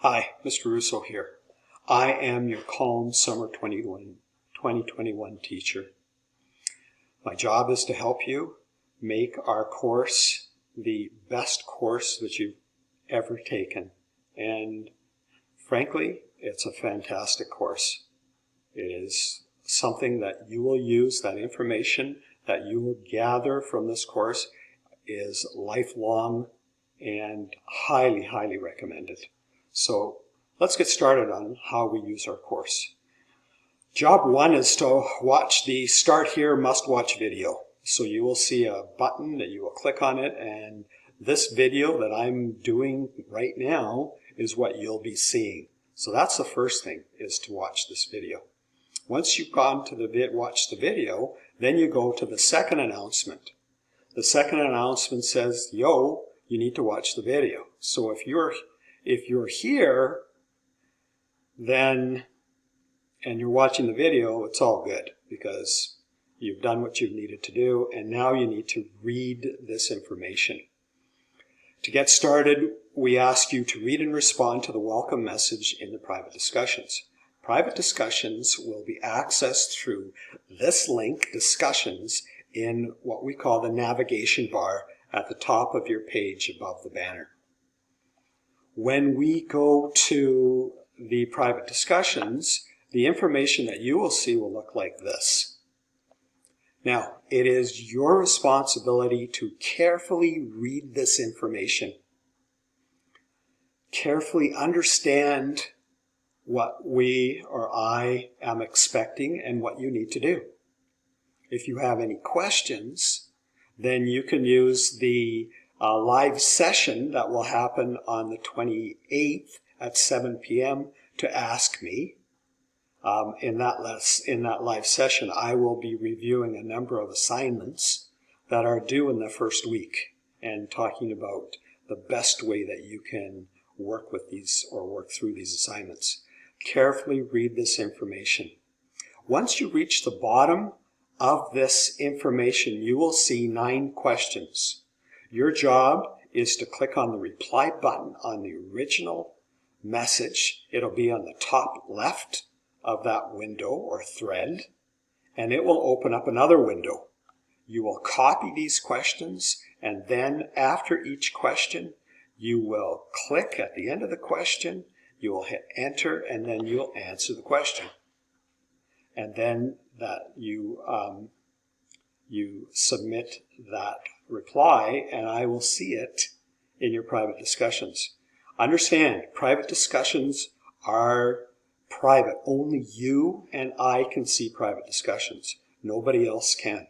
Hi, Mr. Russo here. I am your Calm Summer 2021 teacher. My job is to help you make our course the best course that you've ever taken. And frankly, it's a fantastic course. It is something that you will use, that information that you will gather from this course is lifelong and highly, highly recommended. So let's get started on how we use our course. Job one is to watch the Start Here Must Watch video. So you will see a button that you will click on it, and this video that I'm doing right now is what you'll be seeing. So that's the first thing, is to watch this video. Once you've gone to watch the video, then you go to the second announcement. The second announcement says, yo, you need to watch the video. So if you're here, then, and you're watching the video, it's all good because you've done what you've needed to do, and now you need to read this information. To get started, we ask you to read and respond to the welcome message in the private discussions. Private discussions will be accessed through this link, Discussions, in what we call the navigation bar at the top of your page above the banner. When we go to the private discussions, the information that you will see will look like this. Now, it is your responsibility to carefully read this information. Carefully understand what we or I am expecting and what you need to do. If you have any questions, then you can use the live session that will happen on the 28th at 7 p.m. to ask me. In that live session, I will be reviewing a number of assignments that are due in the first week and talking about the best way that you can work with these or work through these assignments. Carefully read this information. Once you reach the bottom of this information, you will see 9 questions. Your job is to click on the reply button on the original message. It'll be on the top left of that window or thread, and it will open up another window. You will copy these questions, and then after each question, you will click at the end of the question, you will hit enter, and then you'll answer the question. And then that you submit that reply, and I will see it in your private discussions. Understand, private discussions are private. Only you and I can see private discussions. Nobody else can.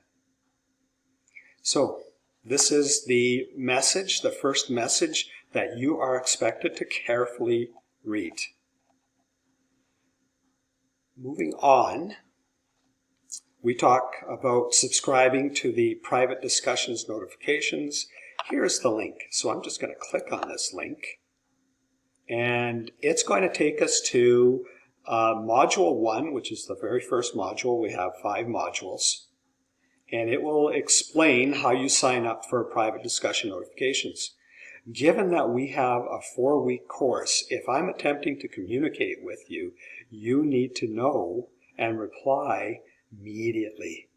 So, this is the message, the first message that you are expected to carefully read. Moving on, we talk about subscribing to the private discussions notifications. Here's the link. So I'm just going to click on this link, and it's going to take us to module 1, which is the very first module. We have 5 modules, and it will explain how you sign up for private discussion notifications. Given that we have a 4-week course, if I'm attempting to communicate with you, you need to know and reply immediately.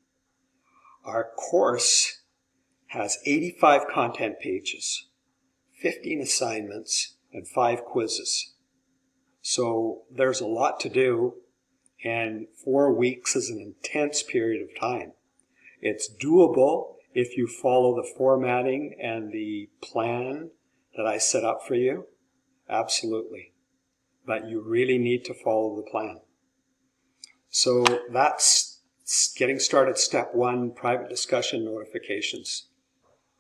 Our course has 85 content pages, 15 assignments, and 5 quizzes. So there's a lot to do, and 4 weeks is an intense period of time. It's doable if you follow the formatting and the plan that I set up for you. Absolutely. But you really need to follow the plan. So that's getting started. Step 1, private discussion notifications.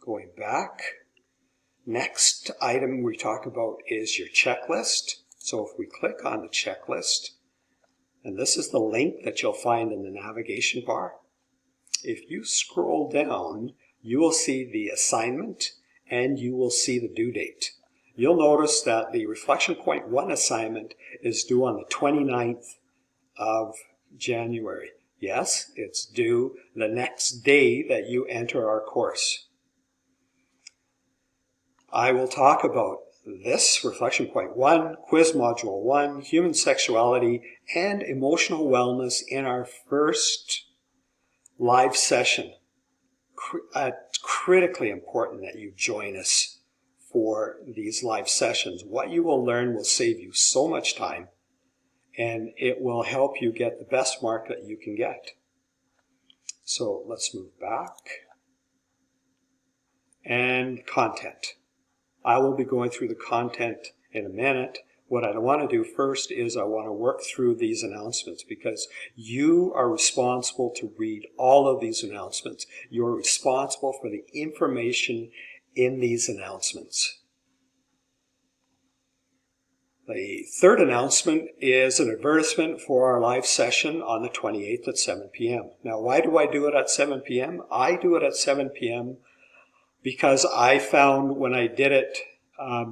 Going back, next item we talk about is your checklist. So if we click on the checklist, and this is the link that you'll find in the navigation bar. If you scroll down, you will see the assignment and you will see the due date. You'll notice that the Reflection Point 1 assignment is due on the 29th of January. Yes, it's due the next day that you enter our course. I will talk about this, Reflection Point 1, Quiz Module 1, Human Sexuality and Emotional Wellness in our first live session. It's critically important that you join us for these live sessions. What you will learn will save you so much time, and it will help you get the best mark that you can get. So let's move back. And content. I will be going through the content in a minute. What I want to do first is I want to work through these announcements, because you are responsible to read all of these announcements. You're responsible for the information in these announcements. The third announcement is an advertisement for our live session on the 28th at 7 p.m. Now, why do I do it at 7 p.m.? I do it at 7 p.m. because I found when I did it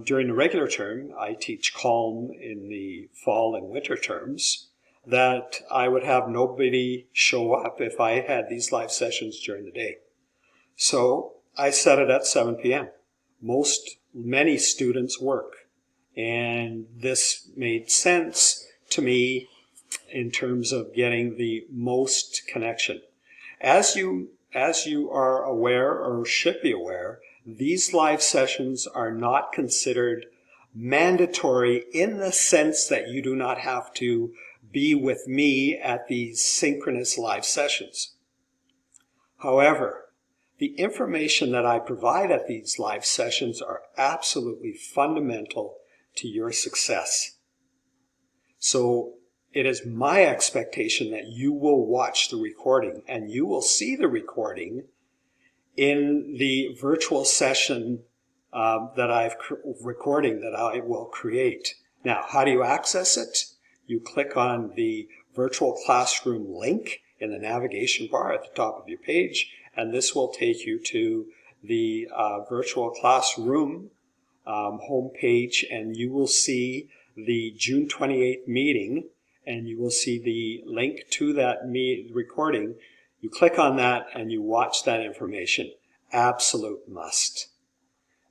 during the regular term, I teach CALM in the fall and winter terms, that I would have nobody show up if I had these live sessions during the day. So I set it at 7 p.m. Many students work, and this made sense to me in terms of getting the most connection. As you are aware, or should be aware, these live sessions are not considered mandatory in the sense that you do not have to be with me at these synchronous live sessions. However, the information that I provide at these live sessions are absolutely fundamental to your success. So it is my expectation that you will watch the recording, and you will see the recording in the virtual session that I will create. Now, how do you access it? You click on the virtual classroom link in the navigation bar at the top of your page, and this will take you to the virtual classroom homepage, and you will see the June 28th meeting, and you will see the link to that recording. You click on that and you watch that information. Absolute must.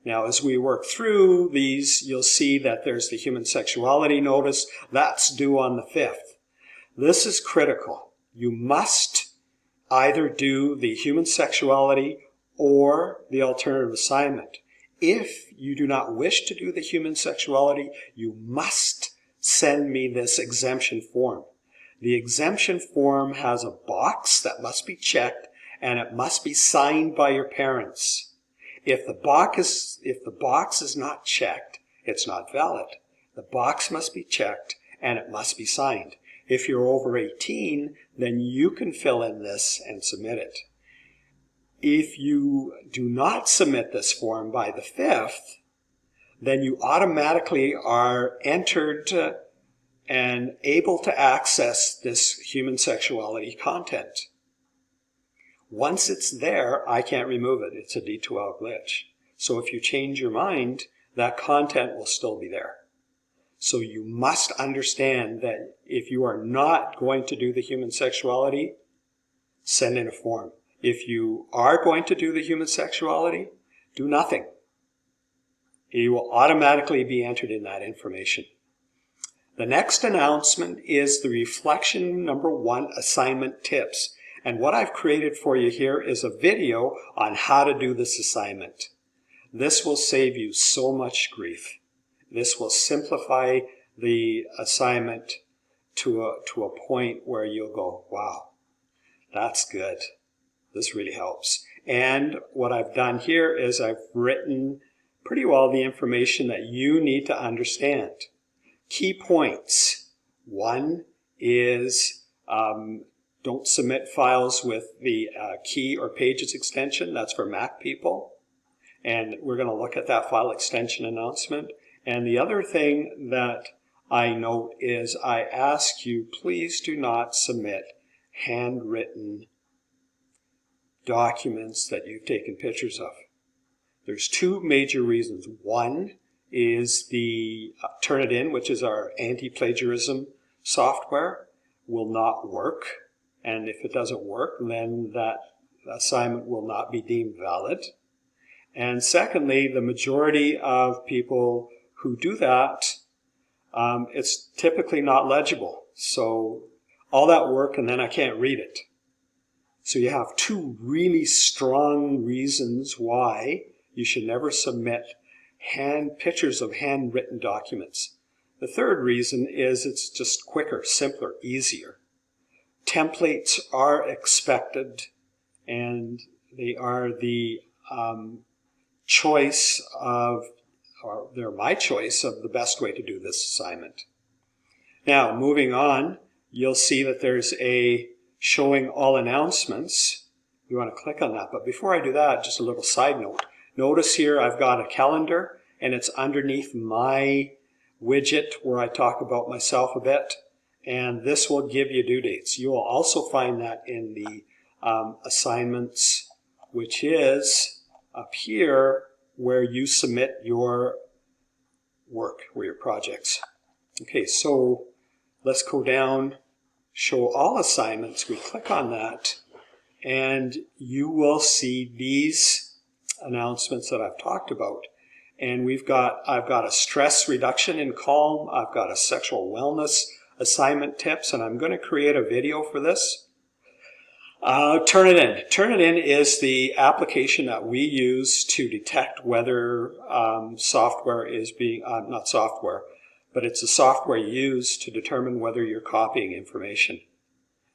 Now, as we work through these, you'll see that there's the human sexuality notice. That's due on the 5th. This is critical. You must either do the human sexuality or the alternative assignment. If you do not wish to do the human sexuality, you must send me this exemption form. The exemption form has a box that must be checked, and it must be signed by your parents. If the box is not checked, it's not valid. The box must be checked, and it must be signed. If you're over 18, then you can fill in this and submit it. If you do not submit this form by the 5th, then you automatically are entered and able to access this human sexuality content. Once it's there, I can't remove it. It's a D2L glitch. So if you change your mind, that content will still be there. So you must understand that if you are not going to do the human sexuality, send in a form. If you are going to do the human sexuality, do nothing. You will automatically be entered in that information. The next announcement is the reflection number 1 assignment tips. And what I've created for you here is a video on how to do this assignment. This will save you so much grief. This will simplify the assignment to a point where you'll go, wow, that's good. This really helps. And what I've done here is I've written pretty well the information that you need to understand. Key points. 1 is don't submit files with the key or pages extension. That's for Mac people. And we're going to look at that file extension announcement. And the other thing that I note is I ask you, please do not submit handwritten documents that you've taken pictures of. There's 2 major reasons. 1 is the Turnitin, which is our anti-plagiarism software, will not work. And if it doesn't work, then that assignment will not be deemed valid. And secondly, the majority of people who do that, it's typically not legible. So all that work and then I can't read it. So you have two really strong reasons why you should never submit pictures of handwritten documents. The third reason is it's just quicker, simpler, easier. Templates are expected, and they are the choice of, or they're my choice of the best way to do this assignment. Now, moving on, you'll see that there's a showing all announcements. You want to click on that, but before I do that, just a little side note. Notice here I've got a calendar, and it's underneath my widget where I talk about myself a bit, and this will give you due dates. You will also find that in the assignments, which is up here where you submit your work or your projects. Okay, so let's go down, show all assignments. We click on that, and you will see these announcements that I've talked about. And I've got a stress reduction in Calm. I've got a sexual wellness assignment tips, and I'm going to create a video for this. Turnitin. Turnitin is the application that we use to detect whether software is being, not software, but it's a software used to determine whether you're copying information.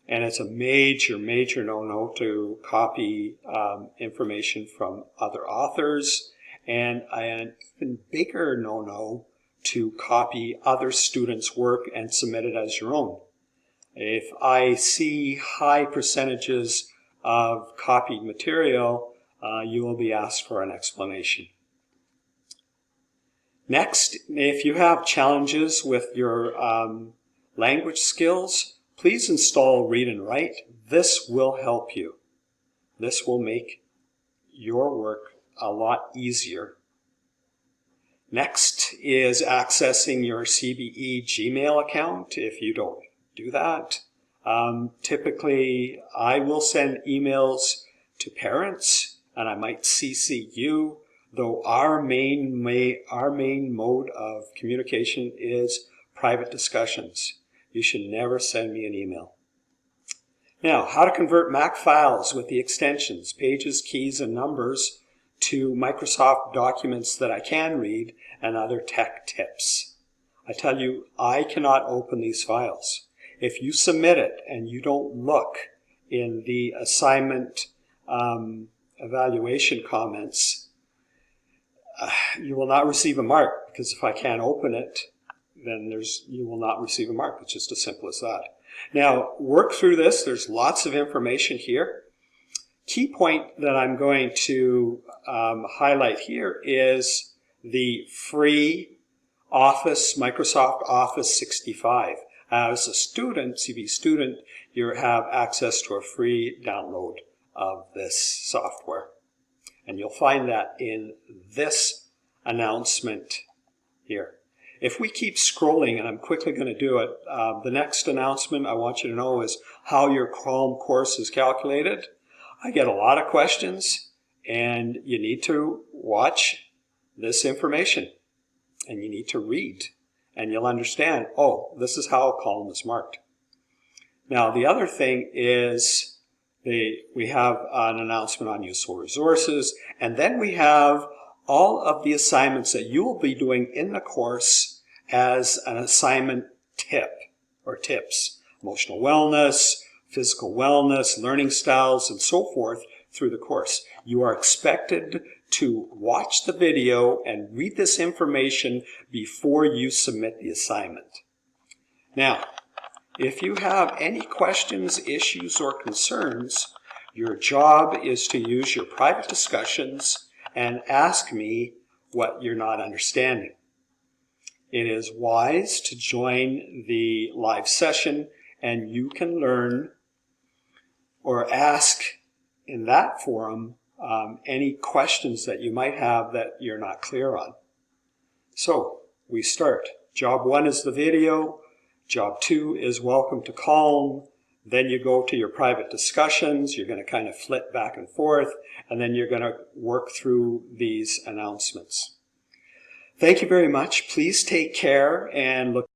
And it's a major, major no-no to copy information from other authors, and an even bigger no-no to copy other students' work and submit it as your own. If I see high percentages of copied material, you will be asked for an explanation. Next, if you have challenges with your language skills, please install Read and Write. This will help you. This will make your work a lot easier. Next is accessing your CBE Gmail account. If you don't do that, typically I will send emails to parents, and I might CC you, though our main mode of communication is private discussions. You should never send me an email. Now, how to convert Mac files with the extensions, pages, keys, and numbers to Microsoft documents that I can read, and other tech tips. I tell you, I cannot open these files. If you submit it and you don't look in the assignment evaluation comments, you will not receive a mark, because if I can't open it, then you will not receive a mark. It's just as simple as that. Now, work through this. There's lots of information here. Key point that I'm going to highlight here is the free Office, Microsoft Office 65. As a student, CB student, you have access to a free download of this software. And you'll find that in this announcement here. If we keep scrolling, and I'm quickly going to do it, the next announcement I want you to know is how your Calm course is calculated. I get a lot of questions, and you need to watch this information, and you need to read, and you'll understand, oh, this is how Calm is marked. Now, the other thing is we have an announcement on useful resources, and then we have all of the assignments that you will be doing in the course as an assignment tip or tips. Emotional wellness, physical wellness, learning styles, and so forth through the course. You are expected to watch the video and read this information before you submit the assignment. Now, if you have any questions, issues, or concerns, your job is to use your private discussions and ask me what you're not understanding. It is wise to join the live session, and you can learn or ask in that forum any questions that you might have that you're not clear on. So we start. Job 1 is the video. Job 2 is welcome to Calm. Then you go to your private discussions. You're going to kind of flip back and forth, and then you're going to work through these announcements. Thank you very much. Please take care and look